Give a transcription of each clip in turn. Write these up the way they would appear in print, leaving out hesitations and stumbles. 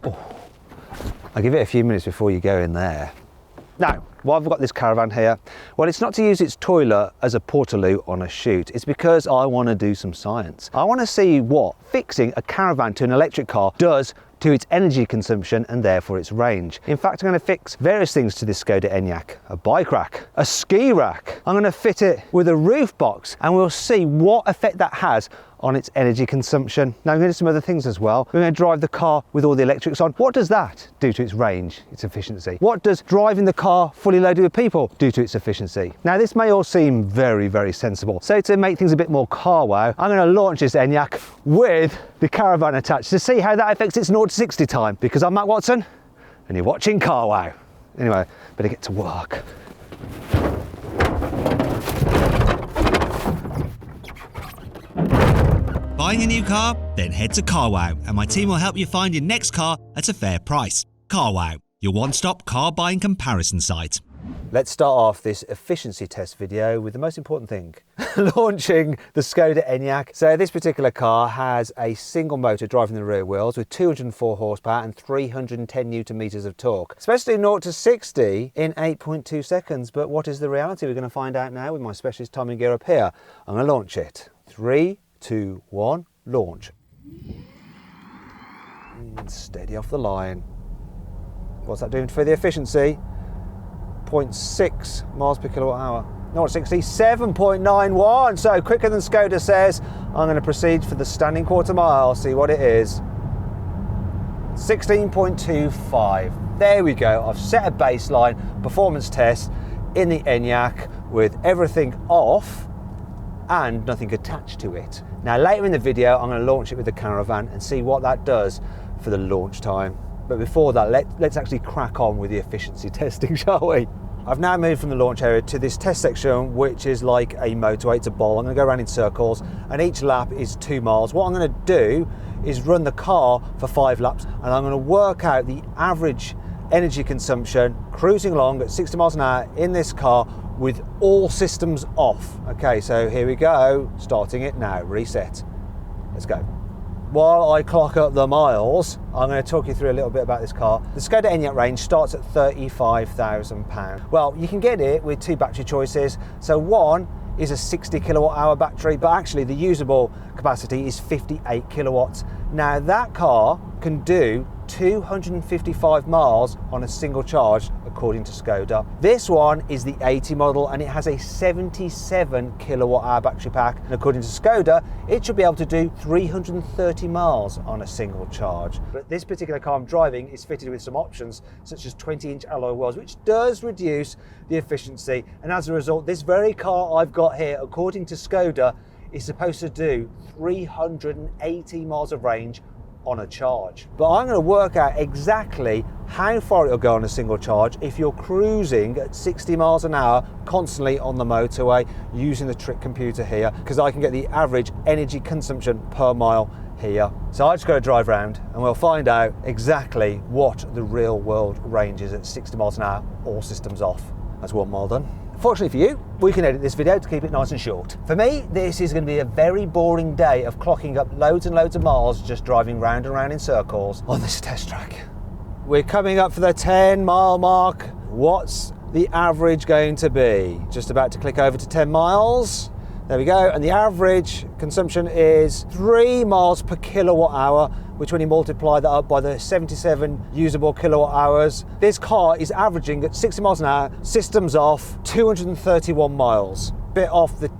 I'll give it a few minutes before you go in there. Now, why have I got this caravan here? Well, it's not to use its toilet as a portaloo on a shoot. It's because I want to do some science. I want to see what fixing a caravan to an electric car does to its energy consumption and therefore its range. In fact, I'm going to fix various things to this Škoda Enyaq. A bike rack, a ski rack. I'm going to fit it with a roof box and we'll see what effect that has on its energy consumption. Now I'm going to do some other things as well. We're going to drive the car with all the electrics on. What does that do to its range, its efficiency? What does driving the car fully loaded with people do to its efficiency? Now this may all seem very, very sensible. So to make things a bit more carwow, I'm going to launch this Enyaq with the caravan attached to see how that affects its 0 to 60 time. Because I'm Matt Watson and you're watching carwow. Anyway, better get to work. Buying a new car? Then head to carwow and my team will help you find your next car at a fair price. Carwow, your one-stop car buying comparison site. Let's start off this efficiency test video with the most important thing, launching the Škoda Enyaq. So this particular car has a single motor driving the rear wheels with 204 horsepower and 310 newton meters of torque. Supposed to do 0 to 60 in 8.2 seconds, but what is the reality? We're going to find out now with my specialist timing gear up here. I'm going to launch it. 3, 2, 1, launch. And steady off the line. What's that doing for the efficiency? 0.6 miles per kilowatt hour. Not 60, 7.91. So quicker than Škoda says. I'm going to proceed for the standing quarter mile, see what it is. 16.25. There we go. I've set a baseline performance test in the Enyaq with everything off and nothing attached to it. Now later in the video I'm going to launch it with the caravan and see what that does for the launch time. But before that, let's actually crack on with the efficiency testing, shall we? I've now moved from the launch area to this test section, which is like a motorway. It's a bowl. I'm going to go around in circles and each lap is 2 miles. What I'm going to do is run the car for 5 laps and I'm going to work out the average energy consumption cruising along at 60 miles an hour in this car with all systems off. Okay, so here we go, starting it now, reset. Let's go. While I clock up the miles, I'm going to talk you through a little bit about this car. The Škoda Enyaq range starts at £35,000. Well, you can get it with 2 battery choices. So one is a 60 kilowatt hour battery, but actually the usable capacity is 58 kilowatts. Now that car can do 255 miles on a single charge according to Škoda. This one is the 80 model and it has a 77 kilowatt hour battery pack, and according to Škoda it should be able to do 330 miles on a single charge. But this particular car I'm driving is fitted with some options such as 20-inch alloy wheels, which does reduce the efficiency, and as a result this very car I've got here, according to Škoda, is supposed to do 380 miles of range on a charge. But I'm going to work out exactly how far it'll go on a single charge if you're cruising at 60 miles an hour constantly on the motorway using the trick computer here, because I can get the average energy consumption per mile here. So I just got to drive around and we'll find out exactly what the real world range is at 60 miles an hour, all systems off. That's 1 mile done. Fortunately for you, we can edit this video to keep it nice and short. For me, this is going to be a very boring day of clocking up loads and loads of miles just driving round and round in circles on this test track. We're coming up for the 10-mile mark. What's the average going to be? Just about to click over to 10 miles. There we go, and the average consumption is 3 miles per kilowatt hour, which when you multiply that up by the 77 usable kilowatt hours, this car is averaging at 60 miles an hour, systems off, 231 miles. Bit off the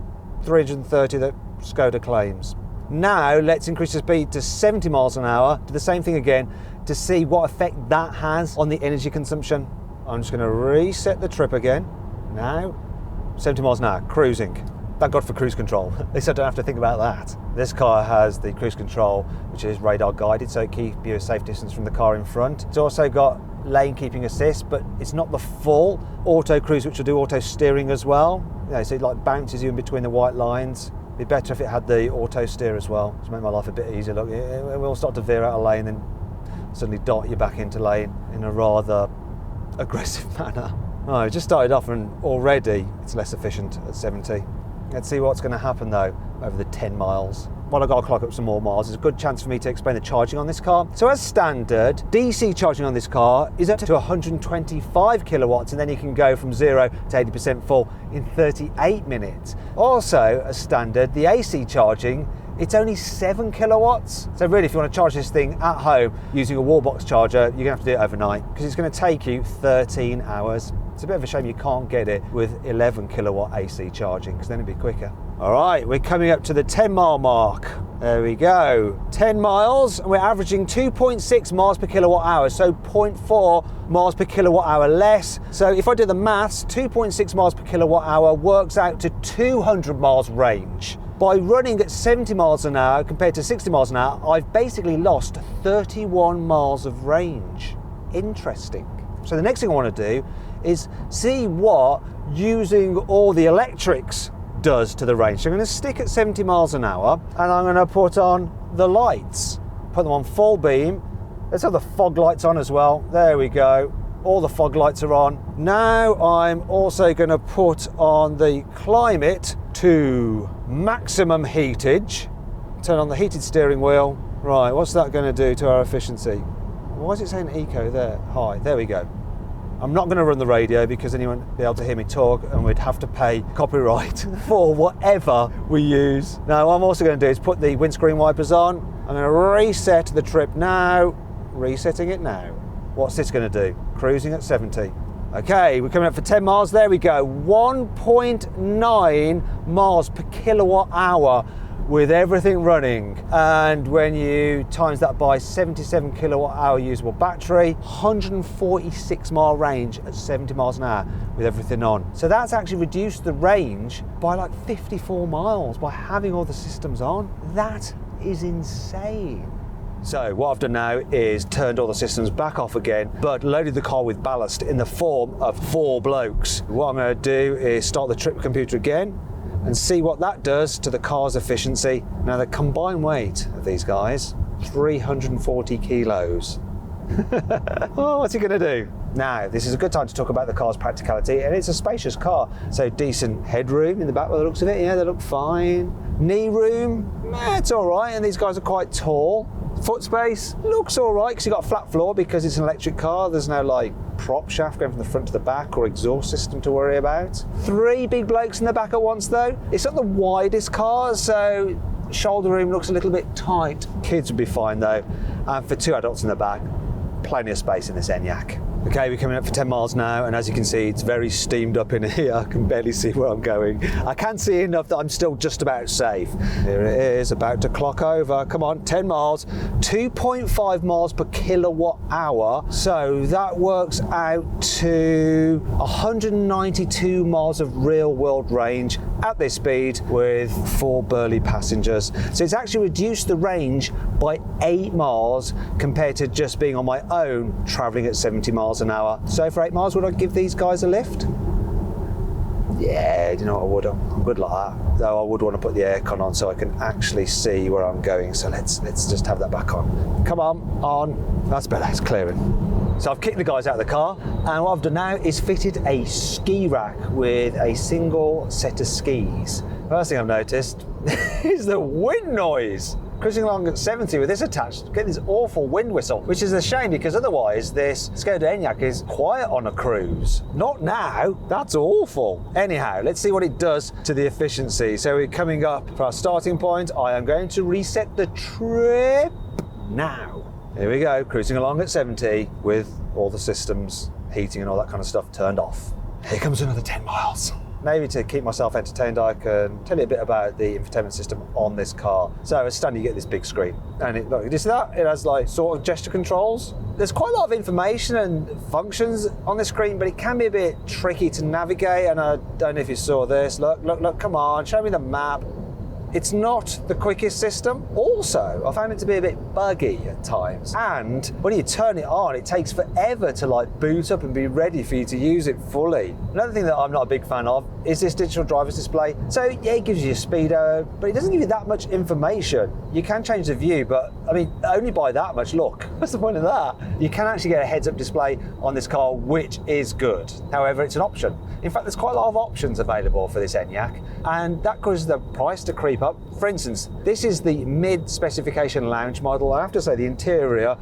330 that Škoda claims. Now let's increase the speed to 70 miles an hour, do the same thing again to see what effect that has on the energy consumption. I'm just going to reset the trip again. Now, 70 miles an hour, cruising. Thank God for cruise control. At least I don't have to think about that. This car has the cruise control, which is radar guided, so it keeps you a safe distance from the car in front. It's also got lane keeping assist, but it's not the full auto cruise, which will do auto steering as well. You know, so it like bounces you in between the white lines. It'd be better if it had the auto steer as well, to make my life a bit easier. Look, it will start to veer out of lane, then suddenly dart you back into lane in a rather aggressive manner. Oh, it just started off and already it's less efficient at 70. Let's see what's going to happen though over the 10 miles. while I got to clock up some more miles, it's a good chance for me to explain the charging on this car. So as standard, DC charging on this car is up to 125 kilowatts, and then you can go from 0 to 80% full in 38 minutes. Also, as standard, the AC charging, it's only 7 kilowatts. So really, if you want to charge this thing at home using a wall box charger, you're going to have to do it overnight because it's going to take you 13 hours. It's a bit of a shame you can't get it with 11 kilowatt AC charging because then it'd be quicker. All right, we're coming up to the 10-mile mark. There we go. 10 miles, and we're averaging 2.6 miles per kilowatt hour, so 0.4 miles per kilowatt hour less. So if I do the maths, 2.6 miles per kilowatt hour works out to 200 miles range. By running at 70 miles an hour compared to 60 miles an hour, I've basically lost 31 miles of range. Interesting. So the next thing I want to do is see what using all the electrics does to the range. So I'm going to stick at 70 miles an hour and I'm going to put on the lights. Put them on full beam. Let's have the fog lights on as well. There we go. All the fog lights are on. Now I'm also going to put on the climate to maximum heatage. Turn on the heated steering wheel. Right, what's that going to do to our efficiency? Why is it saying eco there? High, there we go. I'm not going to run the radio because then you won't be able to hear me talk and we'd have to pay copyright for whatever we use. Now what I'm also going to do is put the windscreen wipers on. I'm going to reset the trip now. Resetting it now. What's this going to do? Cruising at 70. Okay, we're coming up for 10 miles. There we go. 1.9 miles per kilowatt hour with everything running. And when you times that by 77 kilowatt hour usable battery, 146 mile range at 70 miles an hour with everything on. So that's actually reduced the range by like 54 miles by having all the systems on. That is insane. So what I've done now is turned all the systems back off again, but loaded the car with ballast in the form of 4 blokes. What I'm going to do is start the trip computer again and see what that does to the car's efficiency. Now the combined weight of these guys, 340 kilos. Oh, what's he going to do? Now, this is a good time to talk about the car's practicality, and it's a spacious car. So decent headroom in the back by the looks of it. Yeah, they look fine. Knee room, it's all right, and these guys are quite tall. Foot space looks all right because you've got a flat floor because it's an electric car. There's no like prop shaft going from the front to the back or exhaust system to worry about. 3 big blokes in the back at once though. It's not the widest car, so shoulder room looks a little bit tight. Kids would be fine though. And for 2 adults in the back, plenty of space in this Enyaq. Okay, we're coming up for 10 miles now, and as you can see, it's very steamed up in here. I can barely see where I'm going. I can see enough that I'm still just about safe. Here it is, about to clock over. Come on, 10 miles, 2.5 miles per kilowatt hour. So that works out to 192 miles of real world range at this speed with 4 burly passengers. So it's actually reduced the range by 8 miles compared to just being on my own, traveling at 70 miles an hour. So for 8 miles, would I give these guys a lift? Yeah, you know what, I would. I'm good like that. Though I would want to put the aircon on so I can actually see where I'm going. So let's just have that back on. Come on. That's better, it's clearing. So I've kicked the guys out of the car, and what I've done now is fitted a ski rack with a single set of skis. First thing I've noticed is the wind noise. Cruising along at 70 with this attached, get this awful wind whistle, which is a shame because otherwise this Škoda Enyaq is quiet on a cruise. Not now, that's awful. Anyhow, let's see what it does to the efficiency. So we're coming up for our starting point. I am going to reset the trip now. Here we go, cruising along at 70 with all the systems, heating and all that kind of stuff turned off. Here comes another 10 miles. Maybe to keep myself entertained, I can tell you a bit about the infotainment system on this car. So as standard, you get this big screen. And look, you see that? It has like sort of gesture controls. There's quite a lot of information and functions on the screen, but it can be a bit tricky to navigate. And I don't know if you saw this. Look, come on, show me the map. It's not the quickest system. Also, I found it to be a bit buggy at times. And when you turn it on, it takes forever to like boot up and be ready for you to use it fully. Another thing that I'm not a big fan of is this digital driver's display. So yeah, it gives you a speedo, but it doesn't give you that much information. You can change the view, but I mean, only by that much. Look, what's the point of that? You can actually get a heads-up display on this car, which is good. However, it's an option. In fact, there's quite a lot of options available for this Enyaq, and that causes the price to creep up. For instance, this is the mid-specification lounge model. I have to say the interior,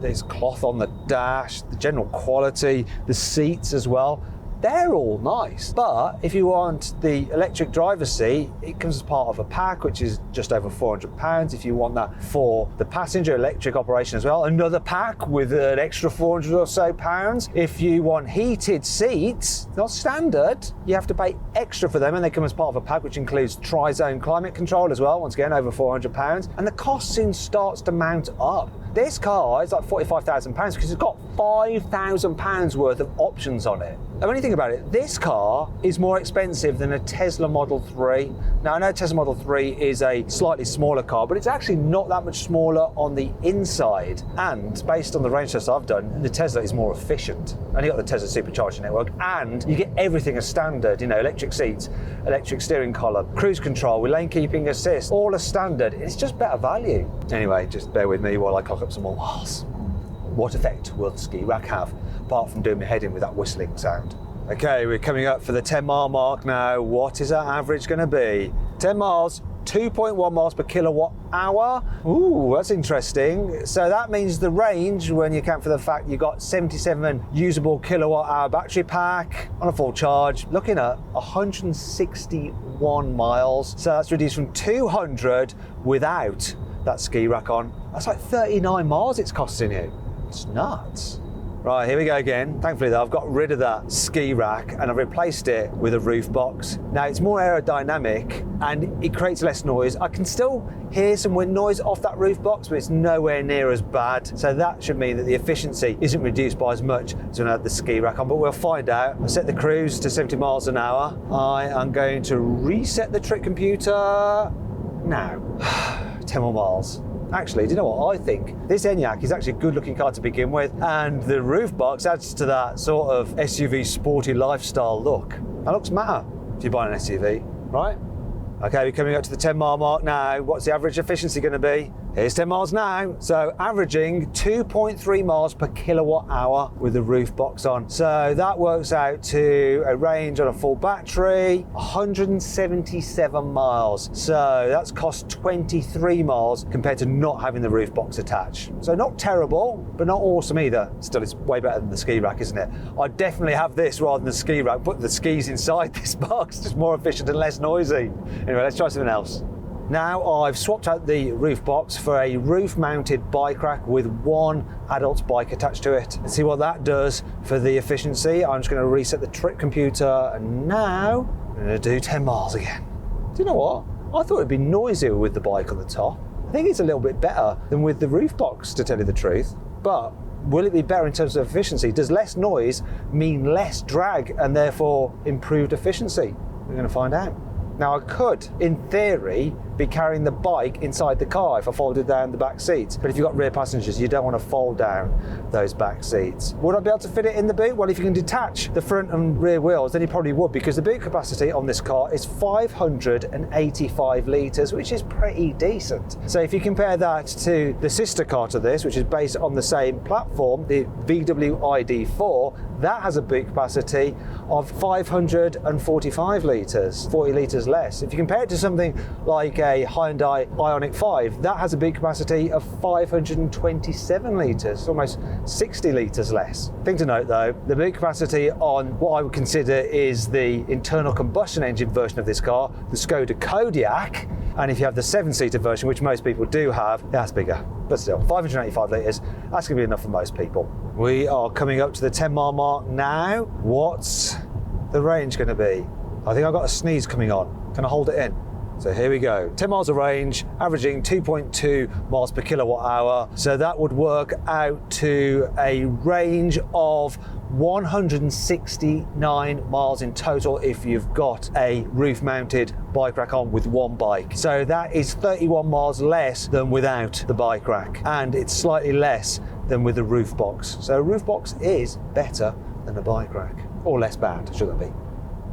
there's cloth on the dash, the general quality, the seats as well. They're all nice, but if you want the electric driver's seat, it comes as part of a pack, which is just over £400. If you want that for the passenger electric operation as well, another pack with an extra £400 or so. If you want heated seats, not standard, you have to pay extra for them, and they come as part of a pack, which includes tri-zone climate control as well, once again over £400, and the cost soon starts to mount up. This car is like £45,000 because it's got £5,000 worth of options on it. And when you think about it, this car is more expensive than a Tesla Model 3. Now I know Tesla Model 3 is a slightly smaller car, but it's actually not that much smaller on the inside. And based on the range tests I've done, the Tesla is more efficient. And you got the Tesla supercharger network, and you get everything as standard, you know, electric seats, electric steering column, cruise control with lane keeping assist, all as standard. It's just better value. Anyway, just bear with me while I clock up some more miles. What effect will the ski rack have, apart from doing my head in with that whistling sound? Okay, we're coming up for the 10-mile mark now. What is our average going to be? 10 miles, 2.1 miles per kilowatt hour. Ooh, that's interesting. So that means the range, when you account for the fact you got 77 usable kilowatt hour battery pack on a full charge, looking at 161 miles. So that's reduced from 200 without that ski rack on. That's like 39 miles it's costing you. It's nuts. Right, here we go again. Thankfully though, I've got rid of that ski rack and I've replaced it with a roof box. Now it's more aerodynamic and it creates less noise. I can still hear some wind noise off that roof box, but it's nowhere near as bad. So that should mean that the efficiency isn't reduced by as much as when I had the ski rack on, but we'll find out. I set the cruise to 70 miles an hour. I am going to reset the trip computer now. 10 more miles. Actually, do you know what? I think this Enyaq is actually a good looking car to begin with, and the roof box adds to that sort of SUV sporty lifestyle look. That looks matter if you're buying an SUV, right? Okay, we're coming up to the 10-mile mark now. What's the average efficiency going to be? Here's 10 miles now. So averaging 2.3 miles per kilowatt hour with the roof box on. So that works out to a range on a full battery, 177 miles. So that's cost 23 miles compared to not having the roof box attached. So not terrible, but not awesome either. Still, it's way better than the ski rack, isn't it? I'd definitely have this rather than the ski rack. Put the skis inside this box, just more efficient and less noisy. Anyway, let's try something else. Now I've swapped out the roof box for a roof-mounted bike rack with one adult bike attached to it. Let's see what that does for the efficiency. I'm just going to reset the trip computer, and now I'm going to do 10 miles again. Do you know what? I thought it'd be noisier with the bike on the top. I think it's a little bit better than with the roof box, to tell you the truth. But will it be better in terms of efficiency? Does less noise mean less drag and therefore improved efficiency? We're going to find out. Now I could, in theory, be carrying the bike inside the car if I folded down the back seats. But if you've got rear passengers, you don't want to fold down those back seats. Would I be able to fit it in the boot? Well, if you can detach the front and rear wheels, then you probably would, because the boot capacity on this car is 585 litres, which is pretty decent. So if you compare that to the sister car to this, which is based on the same platform, the VW ID4, that has a boot capacity of 545 litres, 40 litres less. If you compare it to something like a Hyundai Ioniq 5, that has a boot capacity of 527 litres, almost 60 litres less. Thing to note though, the boot capacity on what I would consider is the internal combustion engine version of this car, the Skoda Kodiaq, and if you have the 7-seater version, which most people do have, that's bigger. But still, 585 litres, that's going to be enough for most people. We are coming up to the 10-mile mark now. What's the range going to be? I think I've got a sneeze coming on. Can I hold it in? So here we go. 10 miles of range, averaging 2.2 miles per kilowatt hour. So that would work out to a range of 169 miles in total if you've got a roof-mounted bike rack on with one bike. So that is 31 miles less than without the bike rack, and it's slightly less than with the roof box. So a roof box is better than a bike rack, or less bad, should it be?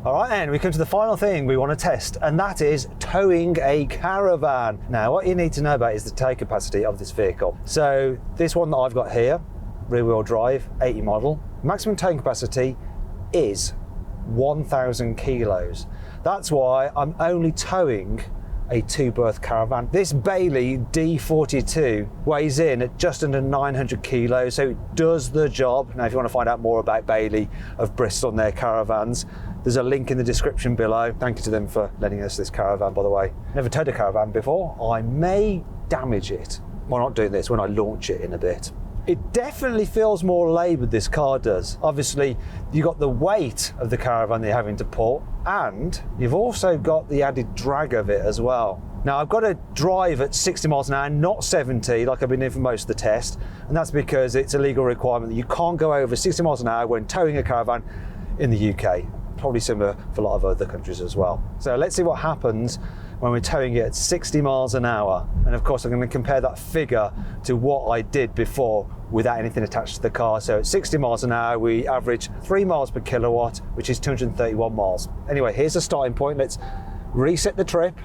All right, then we come to the final thing we want to test, and that is towing a caravan. Now, what you need to know about is the tow capacity of this vehicle. So this one that I've got here, rear-wheel drive, 80 model, maximum towing capacity is 1,000 kilos. That's why I'm only towing a 2-berth caravan. This Bailey D42 weighs in at just under 900 kilos, so it does the job. Now, if you want to find out more about Bailey of Bristol and their caravans, there's a link in the description below. Thank you to them for lending us this caravan, by the way. Never towed a caravan before. I may damage it. Well, not doing this when I launch it in a bit. It definitely feels more laboured, this car does. Obviously, you've got the weight of the caravan that you're having to pull, and you've also got the added drag of it as well. Now, I've got to drive at 60 miles an hour, not 70, like I've been doing for most of the test, and that's because it's a legal requirement that you can't go over 60 miles an hour when towing a caravan in the UK. Probably similar for a lot of other countries as well. So let's see what happens when we're towing it at 60 miles an hour. And of course, I'm going to compare that figure to what I did before without anything attached to the car. So at 60 miles an hour, we average 3 miles per kilowatt, which is 231 miles. Anyway, here's a starting point. Let's reset the trip.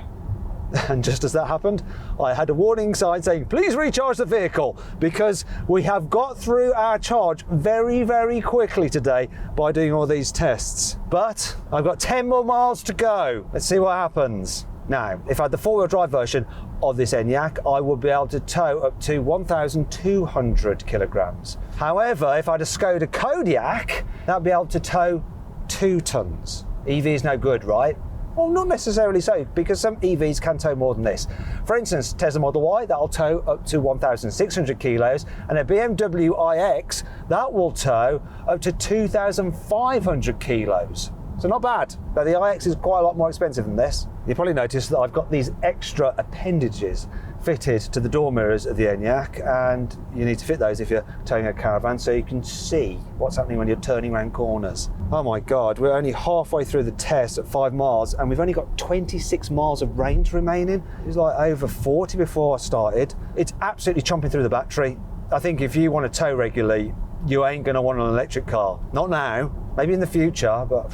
And just as that happened, I had a warning sign saying, please recharge the vehicle, because we have got through our charge very, very quickly today by doing all these tests. But I've got 10 more miles to go. Let's see what happens. Now, if I had the 4-wheel drive version of this Enyaq, I would be able to tow up to 1,200 kilograms. However, if I had a Skoda Kodiaq, that would be able to tow 2 tons. EV is no good, right? Well, not necessarily so, because some EVs can tow more than this. For instance, Tesla Model Y, that'll tow up to 1,600 kilos, and a BMW iX, that will tow up to 2,500 kilos. So not bad, but the iX is quite a lot more expensive than this. You probably noticed that I've got these extra appendages fitted to the door mirrors of the Enyaq, and you need to fit those if you're towing a caravan so you can see what's happening when you're turning around corners. Oh my God, we're only halfway through the test at 5 miles and we've only got 26 miles of range remaining. It was like over 40 before I started. It's absolutely chomping through the battery. I think if you want to tow regularly, you ain't going to want an electric car. Not now, maybe in the future, but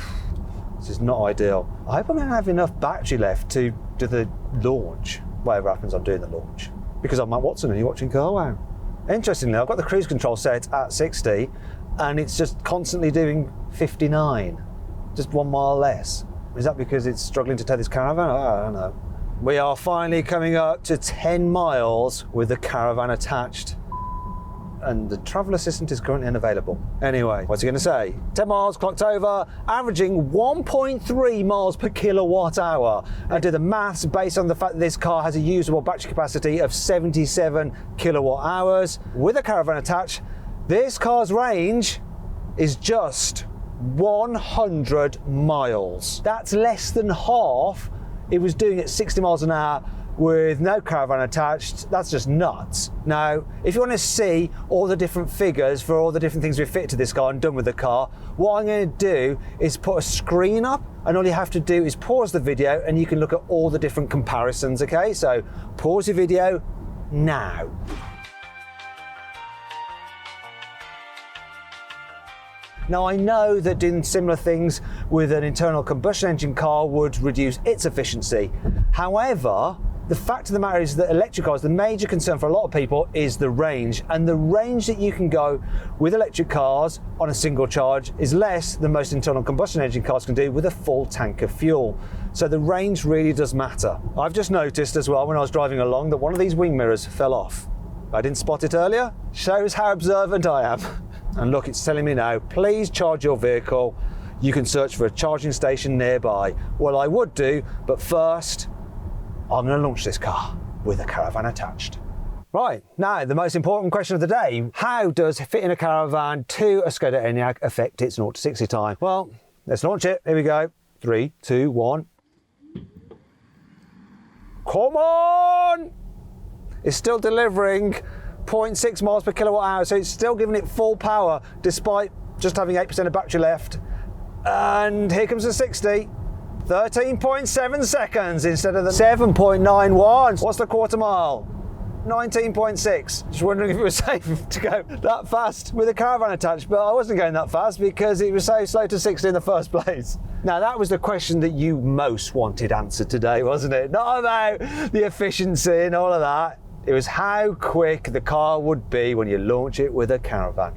this is not ideal. I hope I'm going to have enough battery left to do the launch. Whatever happens, I'm doing the launch. Because I'm Matt Watson and you're watching carwow. Interestingly, I've got the cruise control set at 60 and it's just constantly doing 59, just 1 mile less. Is that because it's struggling to tow this caravan? I don't know. We are finally coming up to 10 miles with the caravan attached. And the travel assistant is currently unavailable. Anyway, what's he going to say? 10 miles clocked over, averaging 1.3 miles per kilowatt hour. I did the maths based on the fact that this car has a usable battery capacity of 77 kilowatt hours. With a caravan attached, this car's range is just 100 miles. That's less than half it was doing at 60 miles an hour with no caravan attached. That's just nuts. Now, if you want to see all the different figures for all the different things we've fitted to this car and done with the car, what I'm going to do is put a screen up, and all you have to do is pause the video and you can look at all the different comparisons, okay? So pause your video now. Now, I know that doing similar things with an internal combustion engine car would reduce its efficiency. However, the fact of the matter is that electric cars, the major concern for a lot of people is the range, and the range that you can go with electric cars on a single charge is less than most internal combustion engine cars can do with a full tank of fuel. So the range really does matter. I've just noticed as well when I was driving along that one of these wing mirrors fell off. I didn't spot it earlier. Shows how observant I am. And look, it's telling me now, please charge your vehicle. You can search for a charging station nearby. Well, I would do, but first, I'm going to launch this car with a caravan attached. Right, now the most important question of the day. How does fitting a caravan to a Skoda Enyaq affect its 0 to 60 time? Well, let's launch it. Here we go. 3, 2, 1. Come on! It's still delivering 0.6 miles per kilowatt hour, so it's still giving it full power despite just having 8% of battery left. And here comes the 60. 13.7 seconds instead of the 7.91. What's the quarter mile? 19.6. Just wondering if it was safe to go that fast with a caravan attached, but I wasn't going that fast because it was so slow to 60 in the first place. Now, that was the question that you most wanted answered today, wasn't it? Not about the efficiency and all of that. It was how quick the car would be when you launch it with a caravan.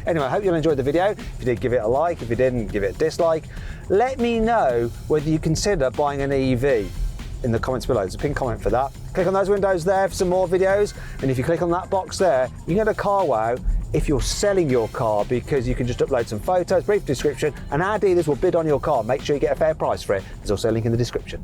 Anyway, I hope you enjoyed the video. If you did, give it a like. If you didn't, give it a dislike. Let me know whether you consider buying an EV in the comments below. There's a pinned comment for that. Click on those windows there for some more videos, and if you click on that box there, you can go to carwow if you're selling your car, because you can just upload some photos, brief description, and our dealers will bid on your car. Make sure you get a fair price for it. There's also a link in the description.